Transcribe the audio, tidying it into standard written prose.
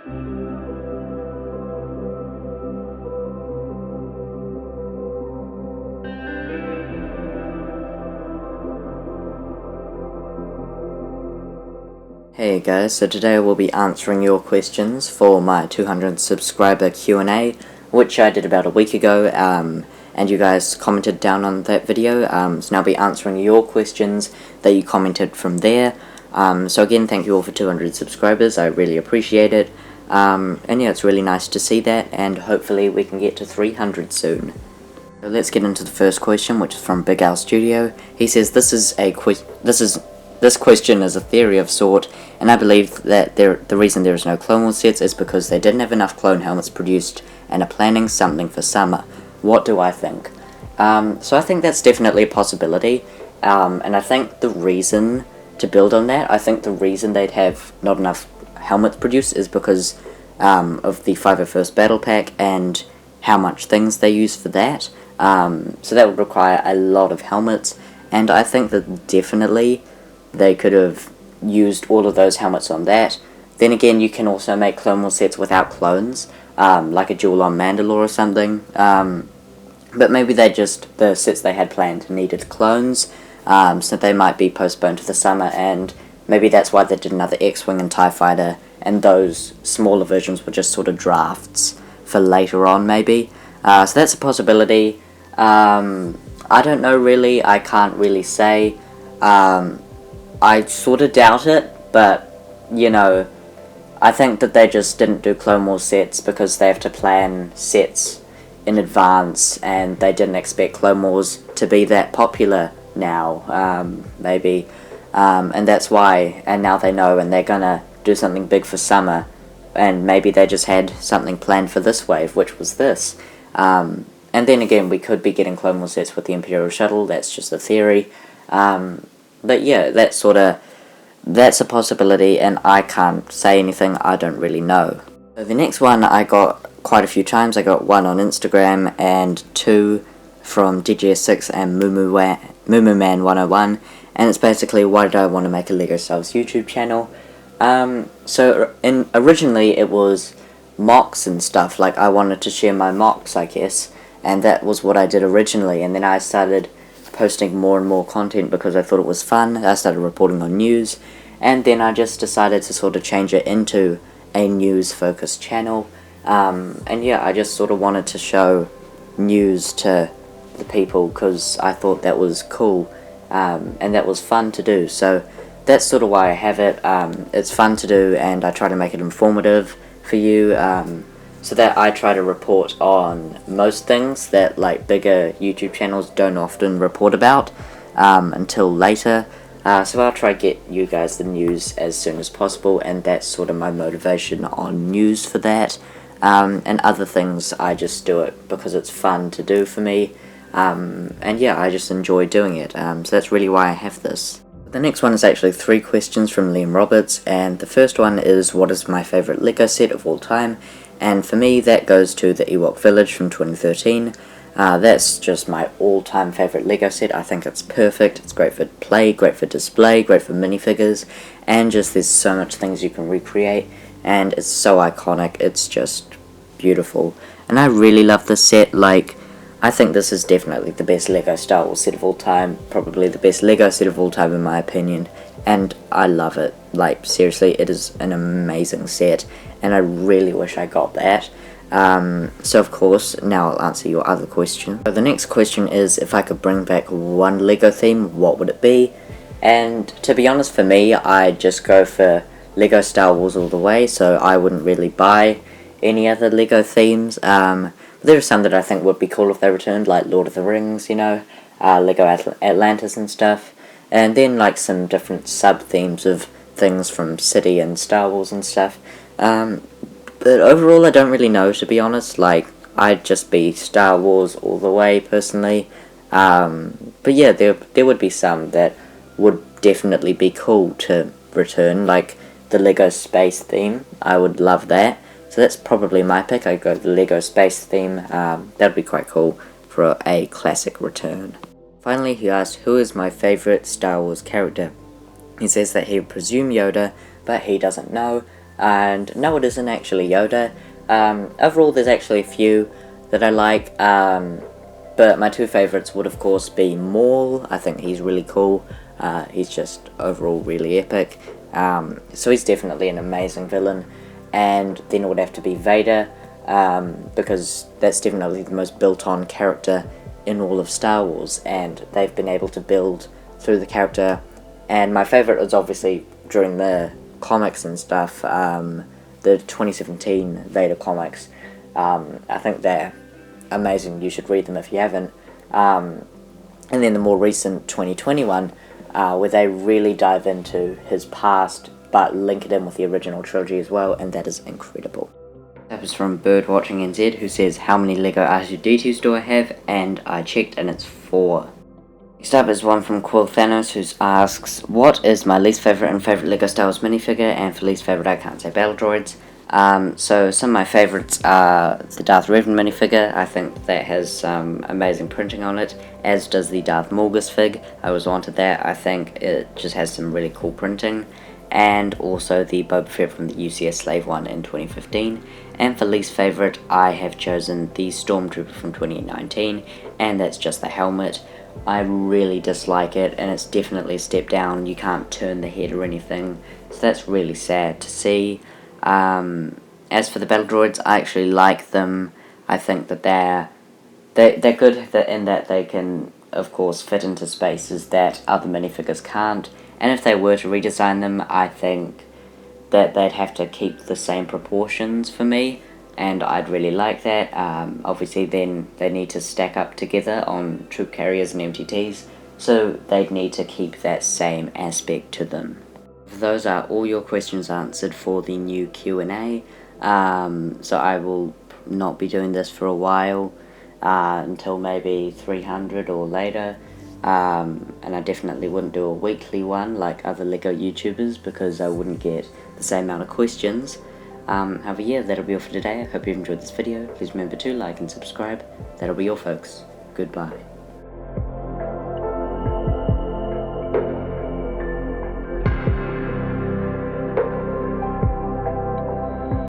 Hey guys, so today I will be answering your questions for my 200 subscriber Q&A, which I did about a week ago, and you guys commented down on that video, so now I'll be answering your questions that you commented from there. So again, thank you all for 200 subscribers, I really appreciate it, and yeah, it's really nice to see that, and hopefully we can get to 300 soon. So let's get into the first question, which is from Big Al Studio. He says, This question is a theory of sort, and I believe that the reason there is no Clone Wars sets is because they didn't have enough clone helmets produced and are planning something for summer. What do I think? So I think that's definitely a possibility, and I think the reason, to build on that, I think the reason they'd have not enough helmets produced is because of the 501st Battle Pack and how much things they use for that. So that would require a lot of helmets, and I think that definitely they could have used all of those helmets on that. Then again, you can also make Clone Wars sets without clones, like a duel on Mandalore or something, but maybe the sets they had planned needed clones, so they might be postponed to the summer, and maybe that's why they did another X-Wing and TIE Fighter, and those smaller versions were just sort of drafts for later on, maybe. So that's a possibility. I don't know really, I can't really say. I sort of doubt it, but, you know, I think that they just didn't do Clone Wars sets because they have to plan sets in advance, and they didn't expect Clone Wars to be that popular now, maybe, and that's why, and now they know, and they're gonna do something big for summer, and maybe they just had something planned for this wave, which was this, and then again, we could be getting Clone Wars sets with the Imperial Shuttle, that's just a theory, but yeah, that's a possibility, and I can't say anything, I don't really know. So the next one I got quite a few times. I got one on Instagram and two from DGS6 and MumuMan101, and it's basically, why did I want to make a LEGO Selves YouTube channel? So originally it was mocks and stuff, like I wanted to share my mocks, I guess, and that was what I did originally, and then I started posting more and more content because I thought it was fun. I started reporting on news, and then I just decided to sort of change it into a news focused channel, and yeah, I just sort of wanted to show news to the people because I thought that was cool, and that was fun to do, so that's sort of why I have it. It's fun to do, and I try to make it informative for you, so that I try to report on most things that like bigger YouTube channels don't often report about until later. So I'll try to get you guys the news as soon as possible, and that's sort of my motivation on news for that. And other things, I just do it because it's fun to do for me. And yeah, I just enjoy doing it. So that's really why I have this. The next one is actually 3 questions from Liam Roberts, and the first one is, what is my favourite LEGO set of all time? And for me, that goes to the Ewok Village from 2013. That's just my all-time favourite LEGO set. I think it's perfect. It's great for play, great for display, great for minifigures, and just there's so much things you can recreate, and it's so iconic. It's just beautiful. And I really love this set. Like, I think this is definitely the best LEGO Star Wars set of all time. Probably the best LEGO set of all time in my opinion. And I love it. Like, seriously, it is an amazing set, and I really wish I got that. So of course, now I'll answer your other question. So the next question is, if I could bring back one LEGO theme, what would it be? And to be honest, for me, I'd just go for LEGO Star Wars all the way, so I wouldn't really buy any other LEGO themes. There are some that I think would be cool if they returned, like Lord of the Rings, you know, LEGO Atlantis and stuff. And then like some different sub-themes of things from City and Star Wars and stuff. But overall I don't really know, to be honest. Like, I'd just be Star Wars all the way, personally. But yeah, there would be some that would definitely be cool to return, like the LEGO Space theme. I would love that. So that's probably my pick. I'd go the LEGO Space theme. That'd be quite cool for a classic return. Finally, he asked, who is my favourite Star Wars character? He says that he would presume Yoda, but he doesn't know. and no, it isn't actually Yoda. Overall, there's actually a few that I like, but my two favourites would of course be Maul. I think he's really cool. He's just overall really epic. So he's definitely an amazing villain. And then it would have to be Vader, because that's definitely the most built-on character in all of Star Wars, and they've been able to build through the character. And my favourite was obviously during the comics and stuff, the 2017 Vader comics. I think they're amazing. You should read them if you haven't. And then the more recent 2021, where they really dive into his past but link it in with the original trilogy as well, and that is incredible. That was from Birdwatching NZ, who says, how many LEGO R2-D2s do I have? And I checked and it's 4. Next up is one from Quill Thanos, who asks, what is my least favourite and favourite LEGO Star Wars minifigure? And for least favourite I can't say Battle Droids. So some of my favourites are the Darth Revan minifigure. I think that has some amazing printing on it, as does the Darth Morgus fig. I always wanted that. I think it just has some really cool printing. And also the Boba Fett from the UCS Slave one in 2015. And for least favourite, I have chosen the Stormtrooper from 2019, and that's just the helmet. I really dislike it, and it's definitely a step down. You can't turn the head or anything, so that's really sad to see. As for the battle droids, I actually like them. I think that they're good in that they can, of course, fit into spaces that other minifigures can't. And if they were to redesign them, I think that they'd have to keep the same proportions for me, and I'd really like that. Obviously then they need to stack up together on troop carriers and MTTs, so they'd need to keep that same aspect to them. Those are all your questions answered for the new Q&A, so I will not be doing this for a while, until maybe 300 or later. And I definitely wouldn't do a weekly one like other LEGO YouTubers, because I wouldn't get the same amount of questions. However, yeah, that'll be all for today. I hope you enjoyed this video. Please remember to like and subscribe. That'll be all, folks. Goodbye.